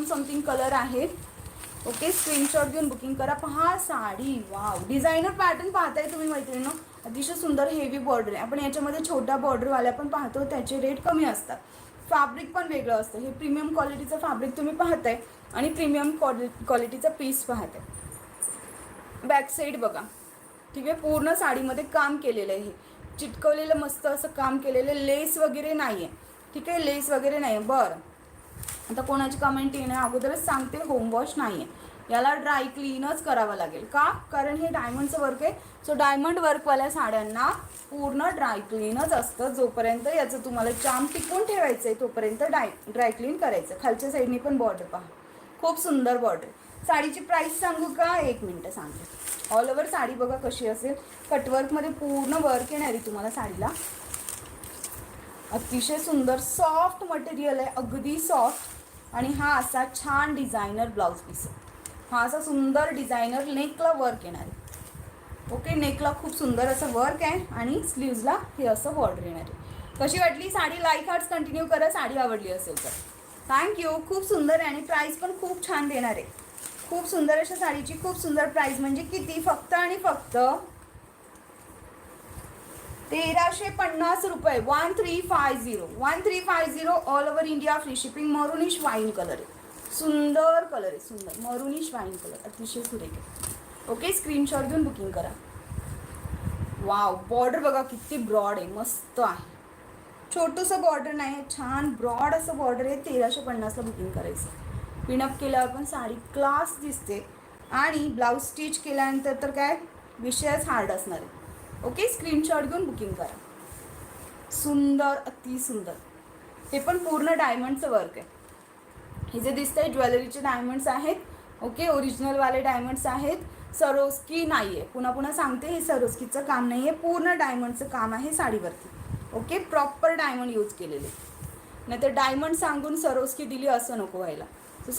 Something colour आहेत. Okay, screenshot घेऊन booking करा. पहा साडी, वाव, डिझायनर पॅटर्न पाहताय तुम्ही मैत्रिणींनो. अतिशय सुंदर हेवी बॉर्डर आहे. आपण याच्यामध्ये छोट्या बॉर्डरवाल्या पण पाहतो, त्याचे रेट कमी असतात. फॅब्रिक पण वेगळं असतं. हे प्रीमियम क्वालिटीचं फॅब्रिक तुम्ही पाहताय आणि प्रीमियम क्वालिटीचा पीस पाहताय. बॅक साईड बघा, ठीक आहे. पूर्ण साडीमध्ये काम केलेलं आहे. हे चिटकवलेलं मस्त असं काम केलेलं, लेस वगैरे नाही आहे, ठीक आहे. लेस वगैरे नाही आहे. बरं, आता कोणाची कमेंट येण्या अगोदरच सांगते, होम वॉश नाही आहे. याला ड्राय क्लीनच करावं लागेल. का? कारण हे डायमंडचं वर्क आहे. सो डायमंड वर्कवाल्या साड्यांना पूर्ण ड्राय क्लीनच असतं. जोपर्यंत याचं तुम्हाला चाम टिकून ठेवायचं आहे तोपर्यंत ड्राय क्लीन करायचं. खालच्या साईडनी पण बॉर्डर पहा, खूप सुंदर बॉर्डर. साडीची प्राईस सांगू का? 1 मिनटं सांगते. ऑल ओव्हर साडी बघा कशी असेल. कटवर्कमध्ये पूर्ण वर्क येणार आहे तुम्हाला साडीला. अतिशय सुंदर सॉफ्ट मटेरियल आहे, अगदी सॉफ्ट. आणि हा असा छान डिझायनर ब्लाऊज पीस आहे. हा असा सुंदर डिझायनर नेकला वर्क येणार आहे. ओके, नेकला खूप सुंदर असं वर्क आहे आणि स्लीव्जला हे असं बॉर्डर येणार आहे. कशी वाटली साडी? लाईक हार्ट्स कंटिन्यू करा साडी आवडली असेल तर. थँक्यू. खूप सुंदर आहे आणि प्राईस पण खूप छान देणार आहे. खूप सुंदर अशा साडीची खूप सुंदर प्राईस म्हणजे किती? फक्त आणि फक्त 1350 रुपये. 1350 all over India. Free shipping. Maroonish wine colour आहे. सुंदर कलर आहे, सुंदर मरुनिश वाईन कलर, अतिशय सुरेख आहे. ओके, स्क्रीनशॉट घेऊन बुकिंग करा. वाव, बॉर्डर बघा किती ब्रॉड आहे, मस्त आहे. छोटंसं बॉर्डर नाही आहे, छान ब्रॉड असं बॉर्डर आहे. 1350ला बुकिंग करायचं. पिनअप केल्यावर पण साडी क्लास दिसते आणि ब्लाऊज स्टिच केल्यानंतर तर काय विषयच हार्ड असणार आहे. ओके, स्क्रीनशॉट घेऊन बुकिंग करा. सुंदर, अति सुंदर. हे पण पूर्ण डायमंडचं वर्क आहे. हे जे दिसतंय ज्वेलरीचे डायमंड्स आहेत. ओके, ओरिजिनलवाले डायमंड्स आहेत. सरोस्की नाही आहे. पुन्हा पुन्हा सांगते, हे सरोस्कीचं काम नाही आहे, पूर्ण डायमंडचं काम आहे साडीवरती. ओके, प्रॉपर डायमंड यूज केलेले. नाही तर डायमंड सांगून सरोस्की दिली असं नको व्हायला.